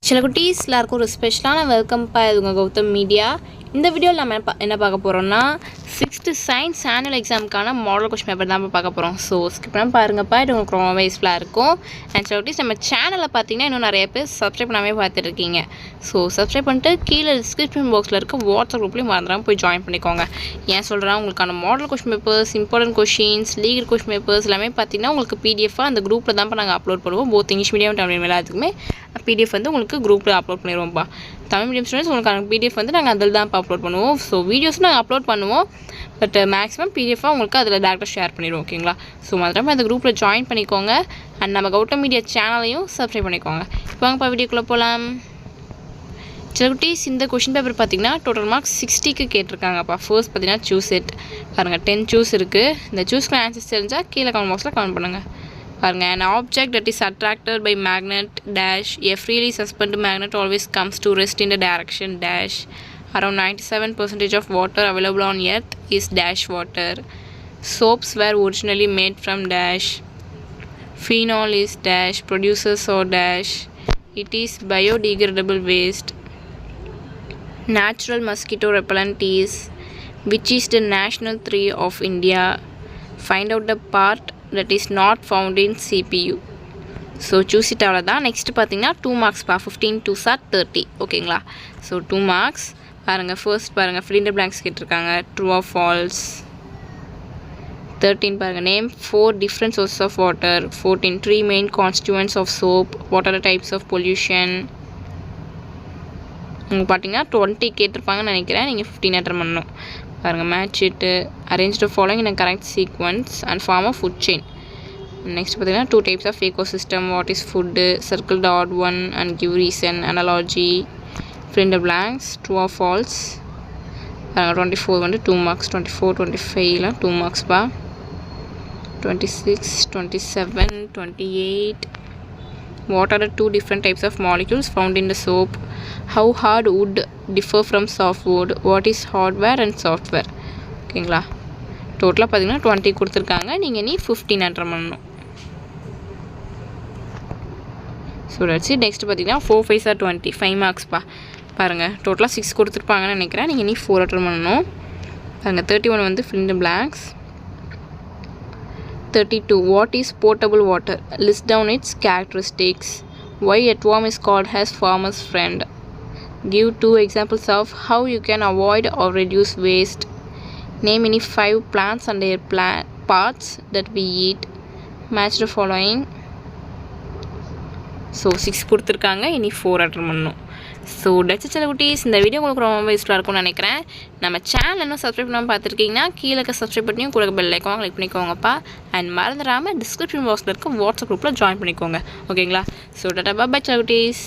சில குட்டீஸ் எல்லாருக்கும் ஒரு ஸ்பெஷலான வெல்கம் பா. இது உங்கள் கௌதம் மீடியா. இந்த வீடியோவில் நம்ம என்ன பார்க்க போகிறோம்னா 6th சயின்ஸ் ஆனுவல் எக்ஸாமுக்கான மாடல் கொஸ்டின் பேப்பர் தான் பார்க்க போகிறோம். ஸோ ஸ்கிப் பண்ணாமல் பாருங்கப்பா, இது உங்களுக்கு ரொம்ப யூஸ்ஃபுல்லாக இருக்கும். அண்ட் சில குட்டீஸ் நம்ம சேனலில் பார்த்தீங்கன்னா இன்னும் நிறைய பேர் சப்ஸ்கிரைப் பண்ணாமல் பார்த்துருக்கீங்க. ஸோ சப்ஸ்கிரைப் பண்ணிட்டு கீழே டிஸ்கிரிப்ஷன் பாக்ஸில் இருக்க வாட்ஸ்அப் குரூப்லேயும் மறந்துடாமல் போய் ஜாயின் பண்ணிக்கோங்க. ஏன் சொல்கிறேன், உங்களுக்கான model question papers, important questions, legal question papers எல்லாமே பார்த்தீங்கன்னா உங்களுக்கு பிடிஎஃபாக அந்த குரூப்பில் தான் நாங்கள் அப்லோட் பண்ணுவோம். Both English medium Tamil medium எல்லாத்துக்குமே பிடிஎஃப் வந்து உங்களுக்கு குரூப்பில் அப்லோட் பண்ணிடுவோம்ப்பா. தமிழ் மீடியம் ஸ்டூடெண்ட்ஸ் உங்களுக்கான பிடிஎஃப் வந்து நாங்கள் அதில் தான் அப்லோட் பண்ணுவோம். ஸோ வீடியோஸும் நாங்கள் அப்லோட் பண்ணுவோம், பட் மேக்ஸிமம் பிடிஎஃபாக உங்களுக்கு அதில் டேரெக்டாக ஷேர் பண்ணிடுவோம். ஓகேங்களா? ஸோ மறக்காம அந்த குரூப்பில் ஜாயின் பண்ணிக்கோங்க. அண்ட் நம்ம கௌதம் மீடியா சேனலையும் சப்ஸ்கிரைப் பண்ணிக்கோங்க. இப்போ வாங்கப்பா வீடியோக்குள்ளே போகலாம். சில குட்டீஸ் இந்த கொஷின் பேப்பர் பார்த்தீங்கன்னா டோட்டல் மார்க்ஸ் 60க்கு கேட்டிருக்காங்கப்பா. ஃபர்ஸ்ட் பார்த்தீங்கன்னா சூஸ் இட் பாருங்கள், 10 சூஸ் இருக்குது. இந்த சூஸ்க்கு ஆன்சர்ஸ் தெரிஞ்சால் கீழே கமெண்ட் பாக்ஸில் கமெண்ட் பண்ணுங்கள். பாருங்கள், an object that is attracted by magnet dash a freely suspended magnet always comes to rest in the direction dash. Around 97% of water available on earth is dash water. Soaps were originally made from dash. Phenol is dash. Producers or dash. It is biodegradable waste. Natural mosquito repellent is. Which is the national tree of India? Find out the part that is not found in CPU. So choose it அவ்வளோதான். Next பார்த்தீங்கன்னா 2 மார்க்ஸ்ப்பா. 15 2s are 30. ஓகேங்களா? So 2 marks பாருங்கள். First பாருங்கள், fill in the blanks கேட்டிருக்காங்க. True or falls. 13 பாருங்கள், name 4 different sources of water. 14 3 main constituents of soap. What are the types of pollution? உங்களுக்கு பார்த்தீங்கன்னா 20 கேட்டிருப்பாங்கன்னு நினைக்கிறேன். நீங்கள் 15 அட்டன் பண்ணணும். பாருங்கள், match it arrange to following in a correct sequence and form of food chain. Next பார்த்தீங்கன்னா 2 types of ecosystem. What is food? Circle the odd one and give reason. Analogy. Fill in the blanks. True or false. பாருங்கள், 24 வந்து 2 marks. 24 25லாம் 2 மார்க்ஸ்ப்பா. 26 27 28. What are the 2 different types of molecules found in the soap? How hard wood differ from soft wood? What is hardware and software? ஓகேங்களா? டோட்டலாக பார்த்தீங்கன்னா 20 கொடுத்துருக்காங்க. நீங்கள் நீ 15 என்டர் பண்ணணும். So that's it. நெக்ஸ்ட் பார்த்தீங்கன்னா 4 5s are 20. 5 மார்க்ஸ்ப்பா. பாருங்கள், டோட்டலாக 6 கொடுத்துருப்பாங்கன்னு நினைக்கிறேன். நீங்கள் நீ 4 அட்டன் பண்ணணும். பாருங்கள், 31 வந்து fill in the blanks. 32 what is potable water? List down its characteristics. Why earthworm is called as farmer's friend? Give 2 examples of how you can avoid or reduce waste. Name any 5 plants and their parts that we eat. Match the following. So 6 கொடுத்துருக்காங்க. இனி 4 attend பண்ணணும். So Dutch சில குட்டீஸ், இந்த video உங்களுக்கு ரொம்ப யூஸ்ஃபுல்லாக இருக்கும்னு நினைக்கிறேன். நம்ம சேனல் இன்னும் சப்ஸ்கிரைப் பண்ணாமல் பார்த்துருக்கீங்கன்னா கீழே சப்ஸ்கிரைப் பண்ணியும் கூட பெல் ஐக்கான் கிளிக் பண்ணிக்கோங்கப்பா. அண்ட் மறந்துடாமல் டிஸ்கிரிப்ஷன் பாக்ஸில் இருக்க வாட்ஸ்அப் குரூப்பில் ஜாயின் பண்ணிக்கோங்க. ஓகேங்களா? ஸோ டாடா பாய் சில குட்டீஸ்.